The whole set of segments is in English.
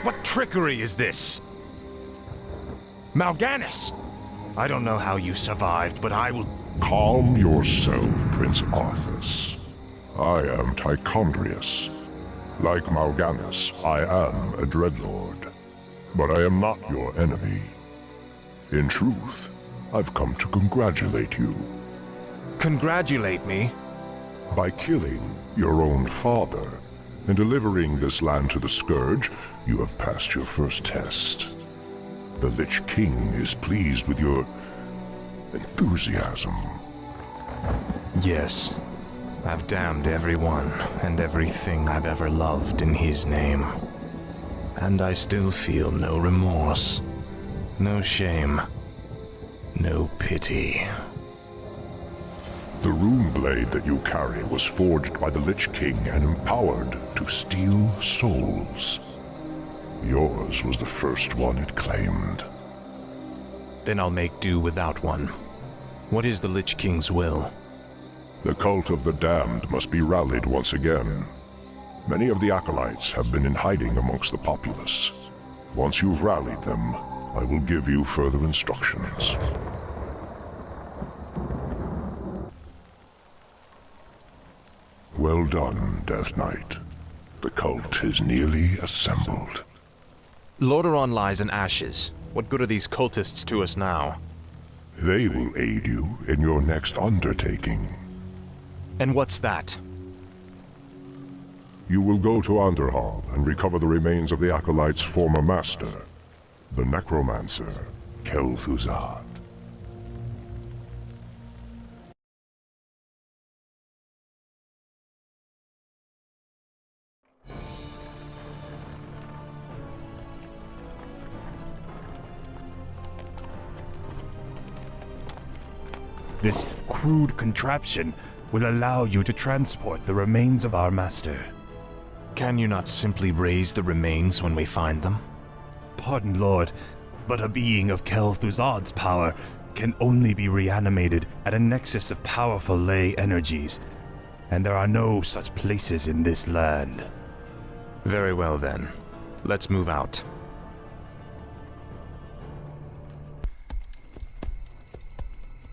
What trickery is this? Mal'Ganis! I don't know how you survived, but I will... Calm yourself, Prince Arthas. I am Tichondrius. Like Mal'Ganis, I am a Dreadlord. But I am not your enemy. In truth, I've come to congratulate you. Congratulate me? By killing your own father and delivering this land to the Scourge, you have passed your first test. The Lich King is pleased with your enthusiasm. Yes. I've damned everyone and everything I've ever loved in his name. And I still feel no remorse, no shame, no pity. The rune blade that you carry was forged by the Lich King and empowered to steal souls. Yours was the first one it claimed. Then I'll make do without one. What is the Lich King's will? The cult of the damned must be rallied once again. Many of the acolytes have been in hiding amongst the populace. Once you've rallied them, I will give you further instructions. Well done, Death Knight. The cult is nearly assembled. Lordaeron lies in ashes. What good are these cultists to us now? They will aid you in your next undertaking. And what's that? You will go to Underhall and recover the remains of the Acolyte's former master, the Necromancer, Kel'Thuzad. This crude contraption will allow you to transport the remains of our master. Can you not simply raise the remains when we find them? Pardon, Lord, but a being of Kel'Thuzad's power can only be reanimated at a nexus of powerful ley energies, and there are no such places in this land. Very well then. Let's move out.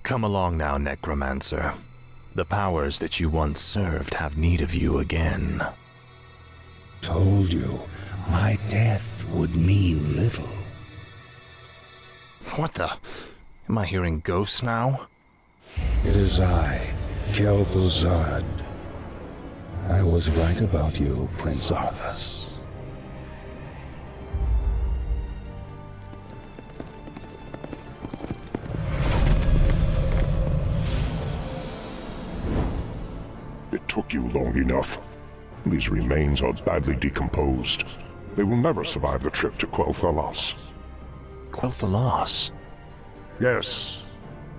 Come along now, Necromancer. The powers that you once served have need of you again. Told you, my death would mean little. What the? Am I hearing ghosts now? It is I, Kel'Thuzad. I was right about you, Prince Arthas. It took you long enough. These remains are badly decomposed. They will never survive the trip to Quel'Thalas. Quel'Thalas? Yes.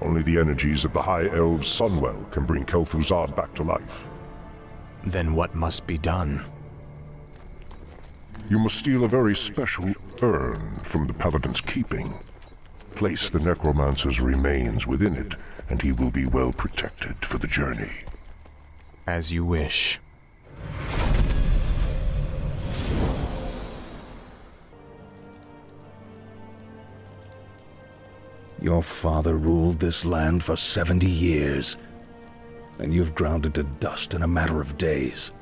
Only the energies of the High Elves' Sunwell can bring Kel'Thuzad back to life. Then what must be done? You must steal a very special urn from the Paladin's keeping. Place the Necromancer's remains within it, and he will be well protected for the journey. As you wish. Your father ruled this land for 70 years, and you've ground it to dust in a matter of days.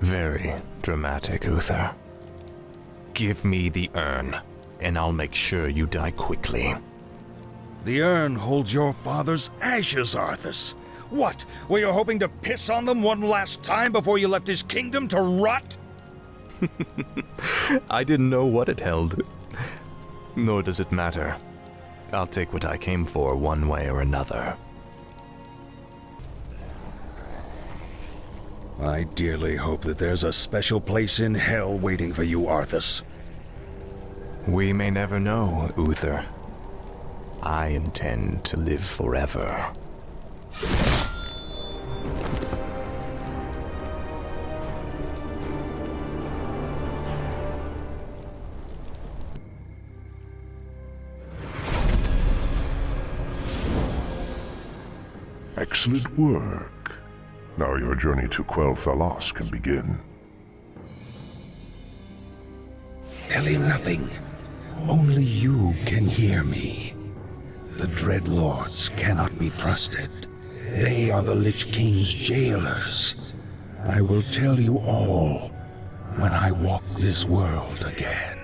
Very dramatic, Uther. Give me the urn, and I'll make sure you die quickly. The urn holds your father's ashes, Arthas. What, were you hoping to piss on them one last time before you left his kingdom to rot? I didn't know what it held. Nor does it matter. I'll take what I came for one way or another. I dearly hope that there's a special place in hell waiting for you, Arthas. We may never know, Uther. I intend to live forever. Excellent work. Now your journey to Quel'Thalas can begin. Tell him nothing. Only you can hear me. The Dreadlords cannot be trusted. They are the Lich King's jailers. I will tell you all when I walk this world again.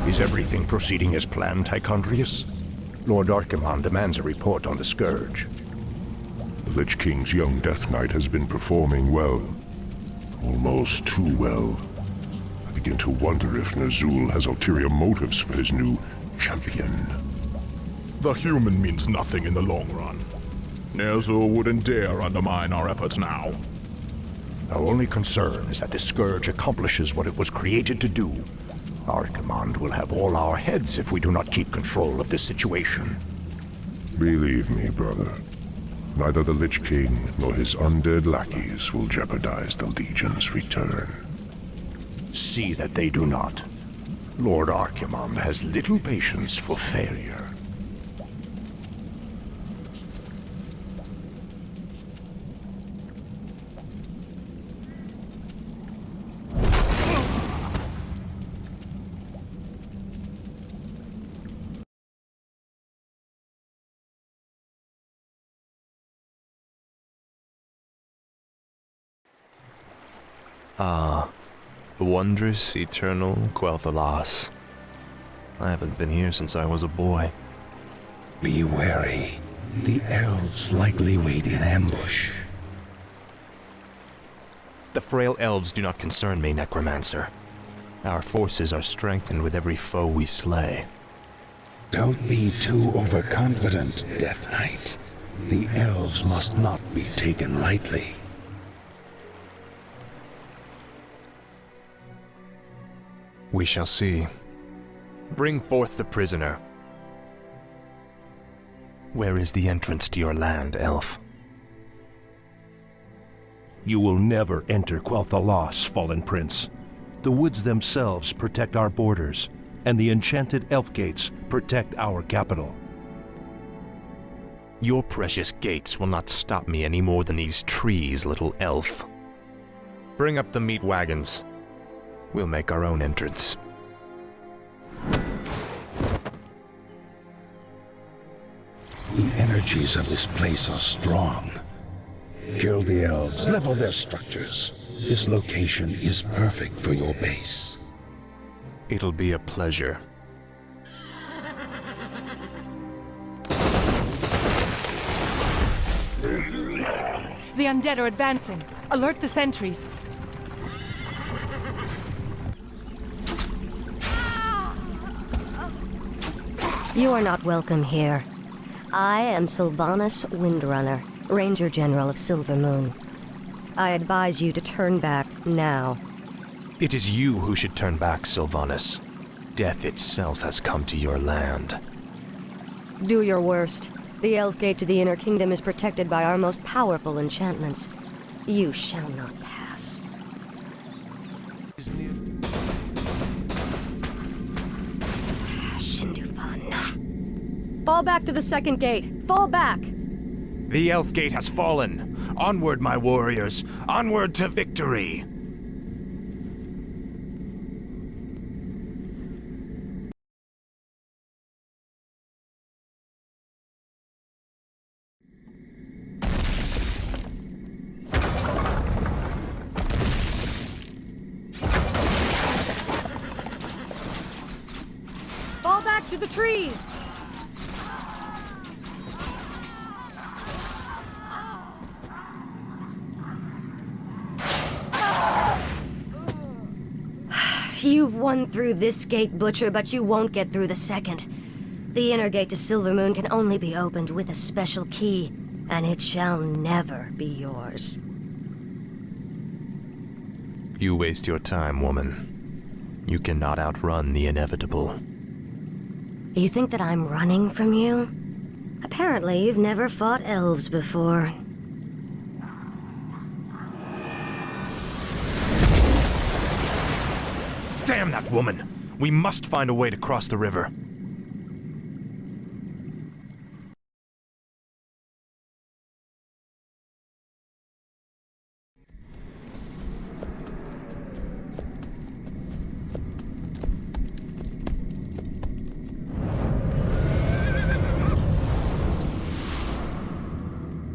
Is everything proceeding as planned, Tychondrius? Lord Archimon demands a report on the Scourge. The Lich King's young Death Knight has been performing well. Almost too well. I begin to wonder if Ner'zhul has ulterior motives for his new champion. The human means nothing in the long run. Ner'zhul wouldn't dare undermine our efforts now. Our only concern is that the Scourge accomplishes what it was created to do. Archimon will have all our heads if we do not keep control of this situation. Believe me, brother. Neither the Lich King nor his undead lackeys will jeopardize the Legion's return. See that they do not. Lord Archimon has little patience for failure. Ah, wondrous, eternal Quel'Thalas. I haven't been here since I was a boy. Be wary. The elves likely wait in ambush. The frail elves do not concern me, Necromancer. Our forces are strengthened with every foe we slay. Don't be too overconfident, Death Knight. The elves must not be taken lightly. We shall see. Bring forth the prisoner. Where is the entrance to your land, elf? You will never enter Quel'Thalas, Fallen Prince. The woods themselves protect our borders, and the enchanted elf gates protect our capital. Your precious gates will not stop me any more than these trees, little elf. Bring up the meat wagons. We'll make our own entrance. The energies of this place are strong. Kill the elves, level their structures. This location is perfect for your base. It'll be a pleasure. The Undead are advancing. Alert the sentries. You are not welcome here. I am Sylvanas Windrunner, Ranger General of Silvermoon. I advise you to turn back now. It is you who should turn back, Sylvanas. Death itself has come to your land. Do your worst. The Elf Gate to the Inner Kingdom is protected by our most powerful enchantments. You shall not pass. Fall back to the second gate. Fall back! The Elf Gate has fallen. Onward, my warriors. Onward to victory. Fall back to the trees! You've won through this gate, Butcher, but you won't get through the second. The inner gate to Silvermoon can only be opened with a special key, and it shall never be yours. You waste your time, woman. You cannot outrun the inevitable. You think that I'm running from you? Apparently, you've never fought elves before. Damn that woman! We must find a way to cross the river.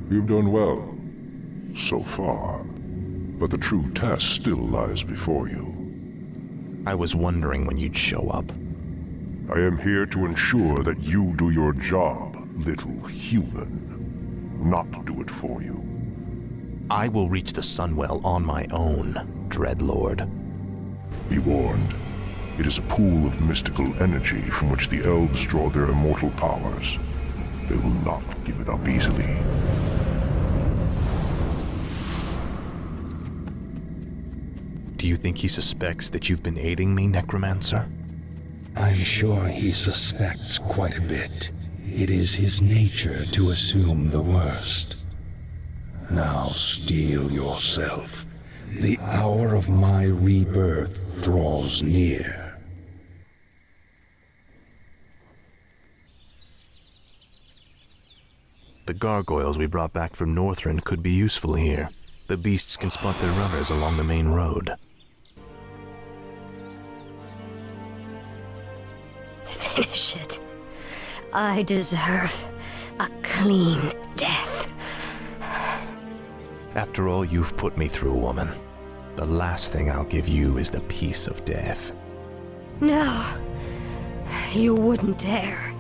You've done well, so far. But the true test still lies before you. I was wondering when you'd show up. I am here to ensure that you do your job, little human. Not do it for you. I will reach the Sunwell on my own, Dreadlord. Be warned. It is a pool of mystical energy from which the elves draw their immortal powers. They will not give it up easily. Do you think he suspects that you've been aiding me, Necromancer? I'm sure he suspects quite a bit. It is his nature to assume the worst. Now steel yourself. The hour of my rebirth draws near. The gargoyles we brought back from Northrend could be useful here. The beasts can spot their runners along the main road. Finish it. I deserve a clean death. After all you've put me through, woman, the last thing I'll give you is the peace of death. No, you wouldn't dare.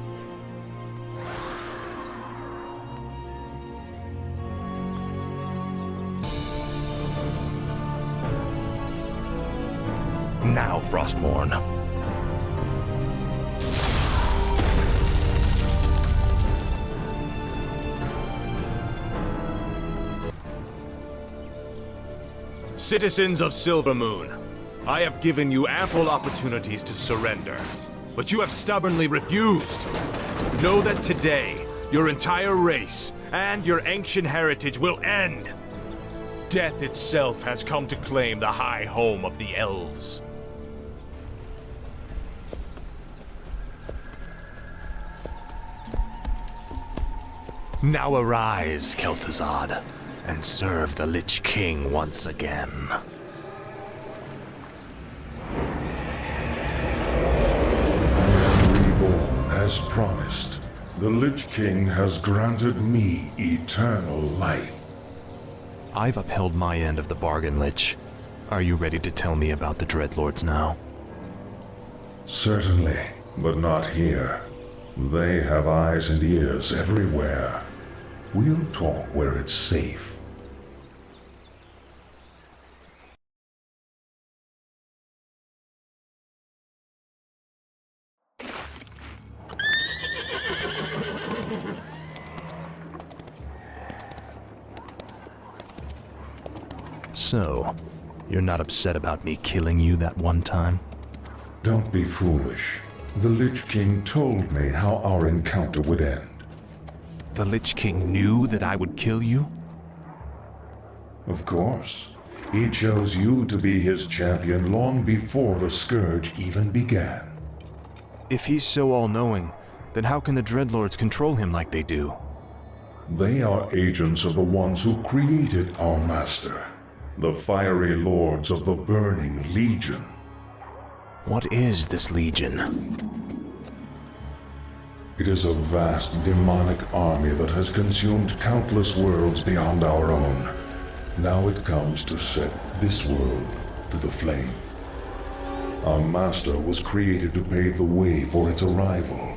Now, Frostmourne. Citizens of Silvermoon, I have given you ample opportunities to surrender, but you have stubbornly refused. Know that today, your entire race and your ancient heritage will end. Death itself has come to claim the high home of the elves. Now arise, Kel'Thuzad, and serve the Lich King once again. Reborn as promised. The Lich King has granted me eternal life. I've upheld my end of the bargain, Lich. Are you ready to tell me about the Dreadlords now? Certainly, but not here. They have eyes and ears everywhere. We'll talk where it's safe. So, you're not upset about me killing you that one time? Don't be foolish. The Lich King told me how our encounter would end. The Lich King knew that I would kill you? Of course. He chose you to be his champion long before the Scourge even began. If he's so all-knowing, then how can the Dreadlords control him like they do? They are agents of the ones who created our master, the fiery lords of the Burning Legion. What is this Legion? It is a vast demonic army that has consumed countless worlds beyond our own. Now it comes to set this world to the flame. Our master was created to pave the way for its arrival.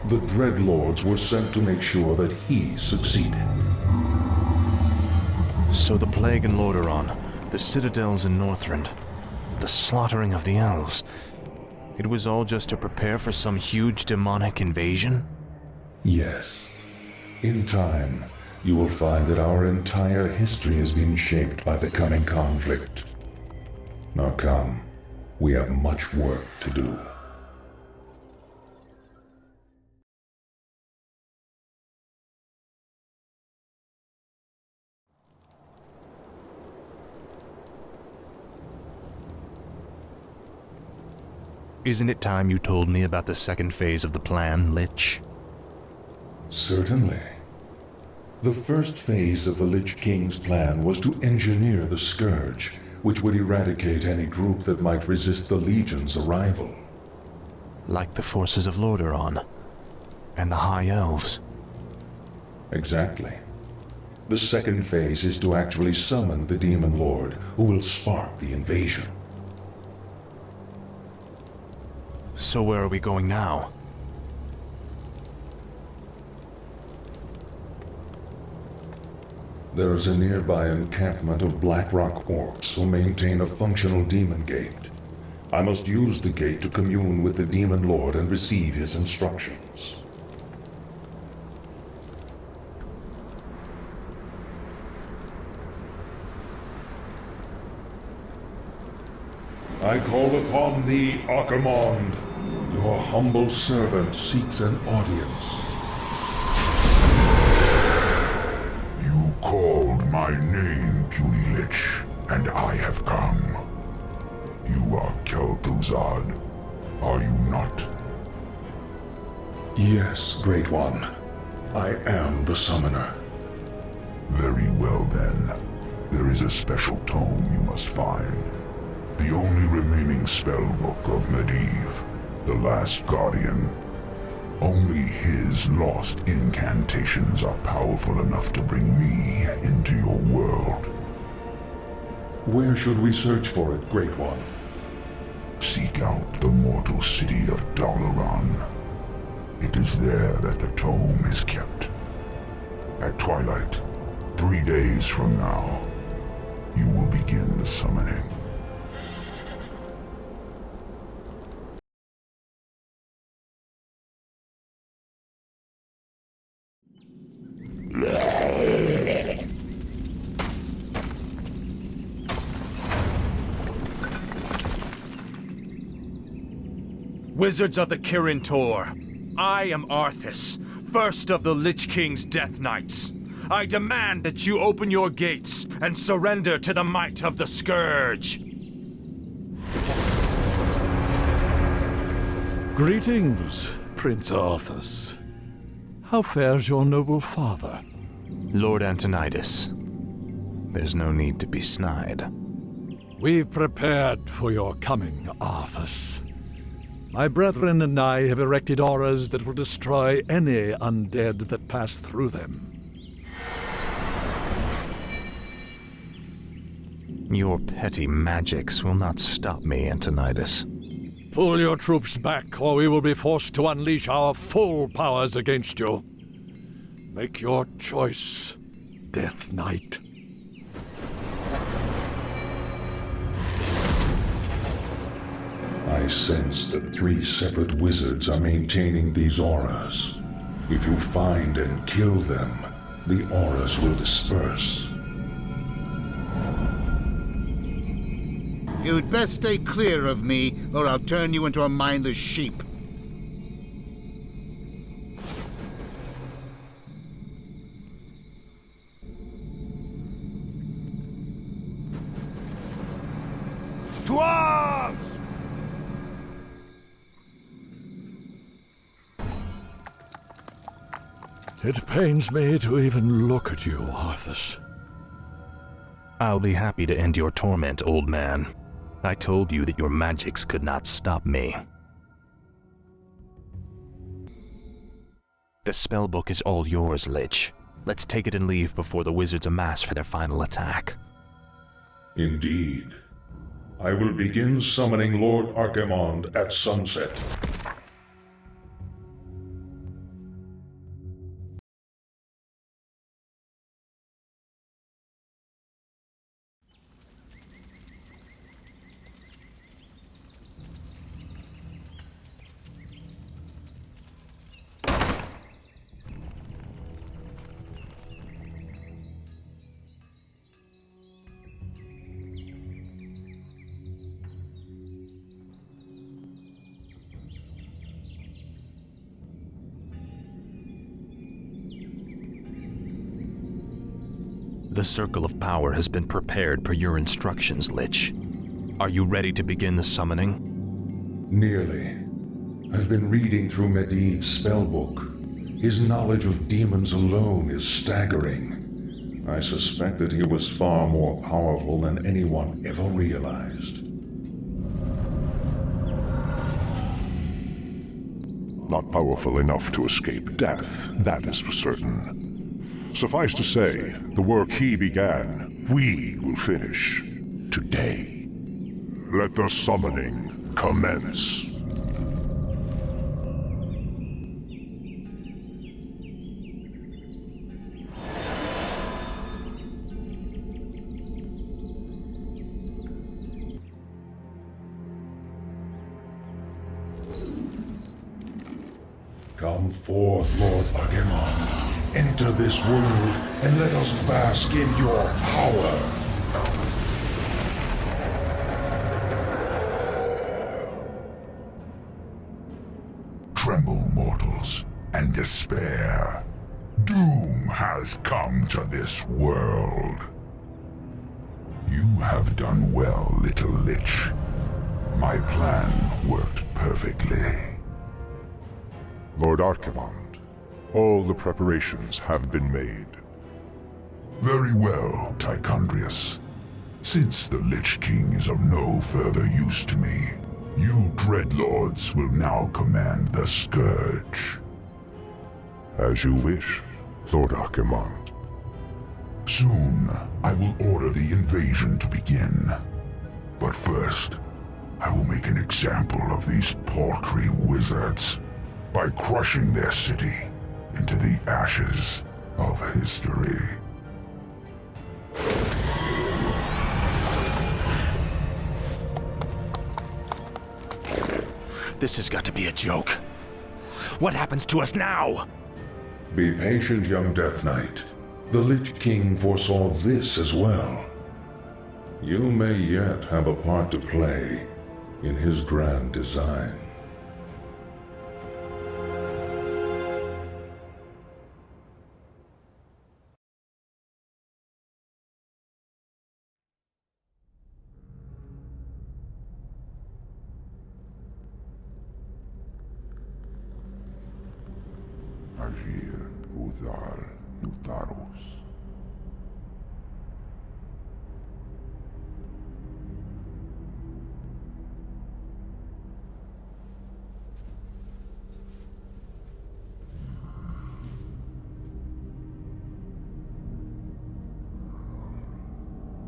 The Dreadlords were sent to make sure that he succeeded. So the Plague in Lordaeron, the citadels in Northrend, the slaughtering of the elves, it was all just to prepare for some huge demonic invasion? Yes. In time, you will find that our entire history has been shaped by the coming conflict. Now come, we have much work to do. Isn't it time you told me about the second phase of the plan, Lich? Certainly. The first phase of the Lich King's plan was to engineer the Scourge, which would eradicate any group that might resist the Legion's arrival. Like the forces of Lordaeron and the High Elves. Exactly. The second phase is to actually summon the Demon Lord, who will spark the invasion. So where are we going now? There is a nearby encampment of Blackrock orcs who maintain a functional demon gate. I must use the gate to commune with the Demon Lord and receive his instructions. I call upon thee, Archimonde. Your humble servant seeks an audience. You called my name, puny Lich, and I have come. You are Kel'Thuzad, are you not? Yes, Great One. I am the Summoner. Very well then. There is a special tome you must find. The only remaining spellbook of Medivh, the Last Guardian. Only his lost incantations are powerful enough to bring me into your world. Where should we search for it, Great One? Seek out the mortal city of Dalaran. It is there that the tome is kept. At twilight, 3 days from now, you will begin the summoning. Wizards of the Kirin Tor, I am Arthas, first of the Lich King's Death Knights. I demand that you open your gates and surrender to the might of the Scourge. Greetings, Prince Arthas. How fares your noble father? Lord Antonidas. There's no need to be snide. We've prepared for your coming, Arthas. My brethren and I have erected auras that will destroy any undead that pass through them. Your petty magics will not stop me, Antonidas. Pull your troops back, or we will be forced to unleash our full powers against you. Make your choice, Death Knight. I sense that 3 separate wizards are maintaining these auras. If you find and kill them, the auras will disperse. You'd best stay clear of me, or I'll turn you into a mindless sheep. To arms! It pains me to even look at you, Arthas. I'll be happy to end your torment, old man. I told you that your magics could not stop me. The spellbook is all yours, Lich. Let's take it and leave before the wizards amass for their final attack. Indeed. I will begin summoning Lord Archimonde at sunset. The Circle of Power has been prepared per your instructions, Lich. Are you ready to begin the summoning? Nearly. I've been reading through Medivh's spellbook. His knowledge of demons alone is staggering. I suspect that he was far more powerful than anyone ever realized. Not powerful enough to escape death, that is for certain. Suffice to say, the work he began, we will finish today. Let the summoning commence. Come forth, Lord Agumon. Enter this world, and let us bask in your power. Tremble, mortals, and despair. Doom has come to this world. You have done well, little lich. My plan worked perfectly. Lord Archimond, all the preparations have been made. Very well, Tichondrius. Since the Lich King is of no further use to me, you Dreadlords will now command the Scourge. As you wish, Lord Archimond. Soon, I will order the invasion to begin. But first, I will make an example of these paltry wizards by crushing their city into the ashes of history. This has got to be a joke. What happens to us now? Be patient, young Death Knight. The Lich King foresaw this as well. You may yet have a part to play in his grand design. Agir, Udal, Nutarus.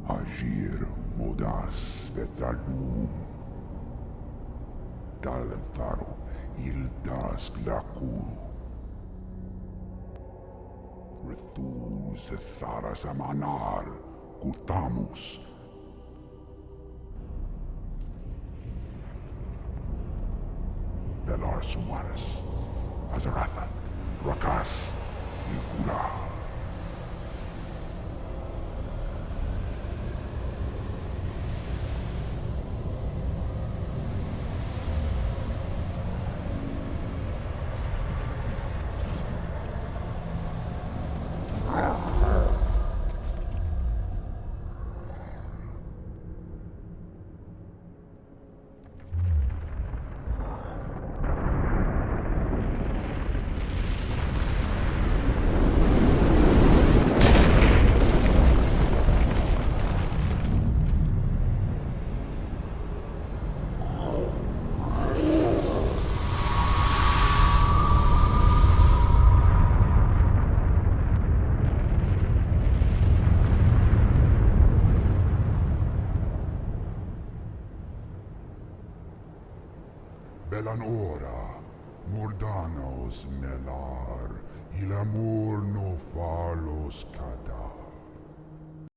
Agir, Modas, Vetalum. Dalentaro, Ildas, Glaku. Retul Zethara Samanar, Kutamus. Belar Sumaris, Azaratha, Rakas, Ilkula. Belanora, Mordanos Melar, Il amor no falos cadar.